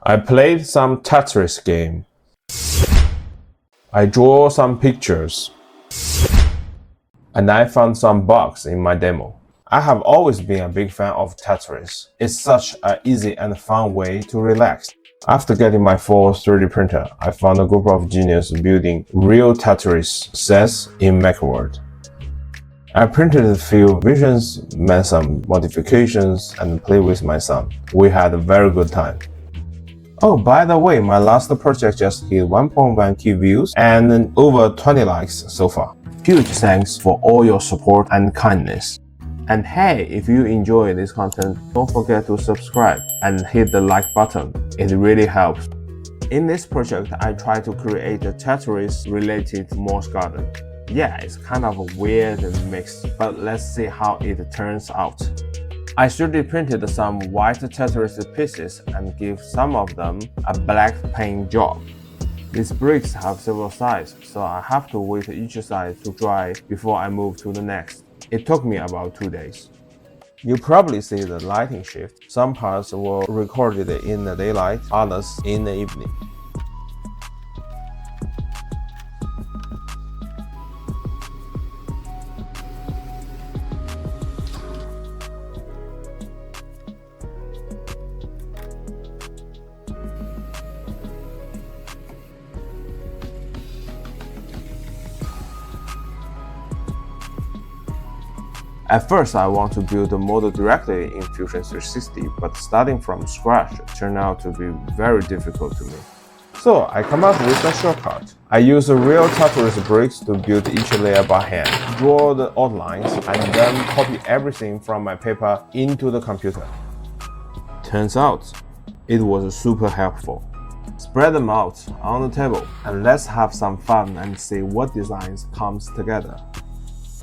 I played some Tetris game. I draw some pictures. And I found some bugs in my demo. I have always been a big fan of Tetris. It's such an easy and fun way to relax. After getting my first 3D printer, I found a group of geniuses building real Tetris sets in Macworld. I printed a few visions, made some modifications, and played with my son. We had a very good time. Oh, by the way, my last project just hit 1.1k views and over 20 likes so far. Huge thanks for all your support and kindness. And hey, if you enjoy this content, don't forget to subscribe and hit the like button. It really helps. In this project, I try to create a Tetris-related Morse garden. Yeah, it's kind of a weird mix, but let's see how it turns out. I 3D printed some white Tetris pieces and give some of them a black paint job. These bricks have several sides, so I have to wait each side to dry before I move to the next. It took me about 2 days. You probably see the lighting shift. Some parts were recorded in the daylight, others in the evening. At first, I want to build the model directly in Fusion 360, but starting from scratch turned out to be very difficult to me. So I come up with a shortcut. I use real Tetris bricks to build each layer by hand, draw the outlines, and then copy everything from my paper into the computer. Turns out, it was super helpful. Spread them out on the table, and let's have some fun and see what designs comes together.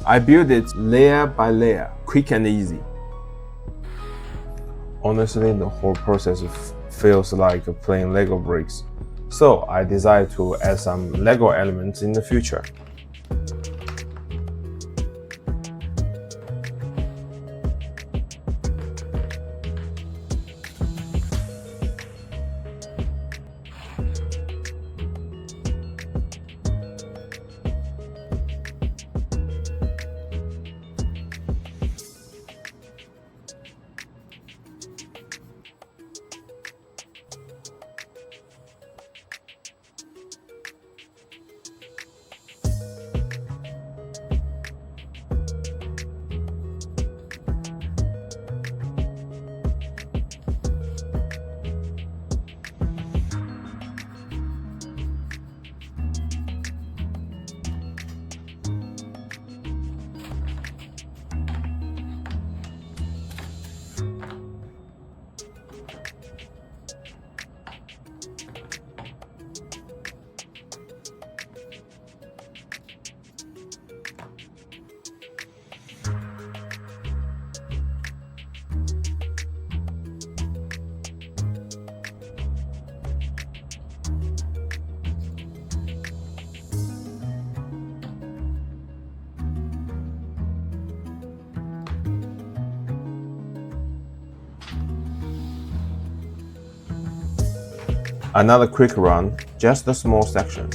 I built it layer by layer, quick and easy. Honestly, the whole process feels like playing Lego bricks. So I decided to add some Lego elements in the future. Another quick run, just a small section.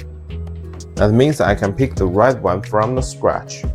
That means I can pick the right one from the scratch.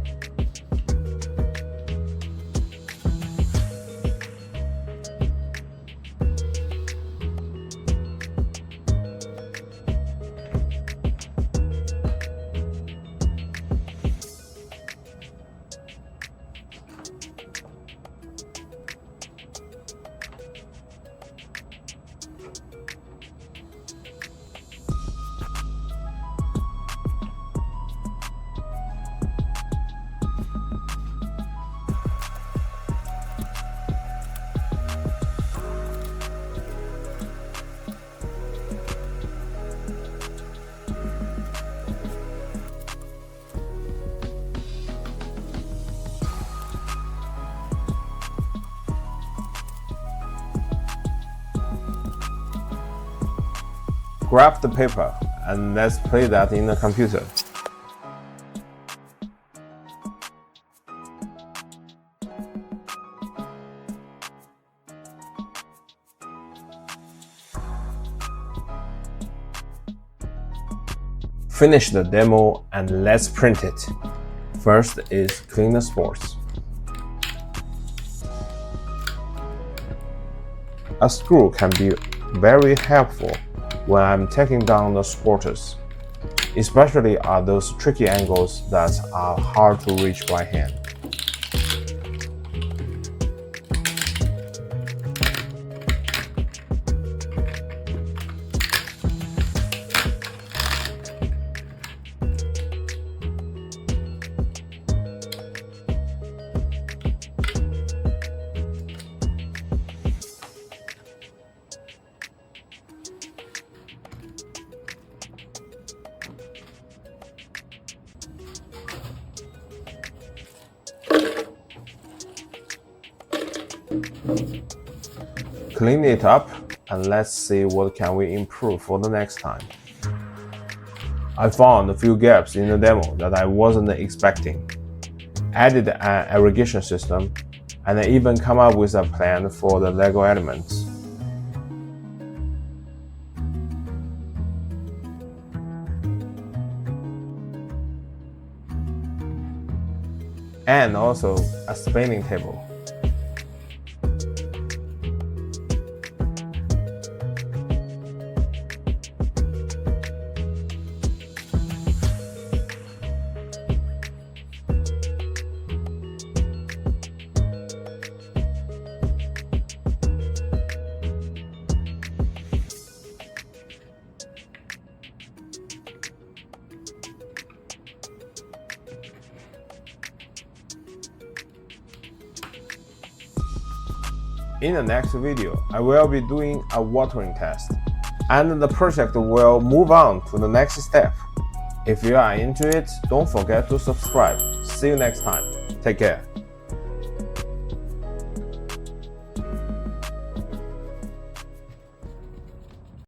Grab the paper and let's play that in the computer. Finish the demo and let's print it. First is clean the sports. A screw can be very helpful when I'm taking down the sporters, especially at those tricky angles that are hard to reach by hand. Clean it up and let's see what can we improve for the next time. I found a few gaps in the demo that I wasn't expecting, added an irrigation system, and I even come up with a plan for the Lego elements. And also a spinning table. In the next video, I will be doing a watering test, and the project will move on to the next step. If you are into it, don't forget to subscribe. See you next time. Take care.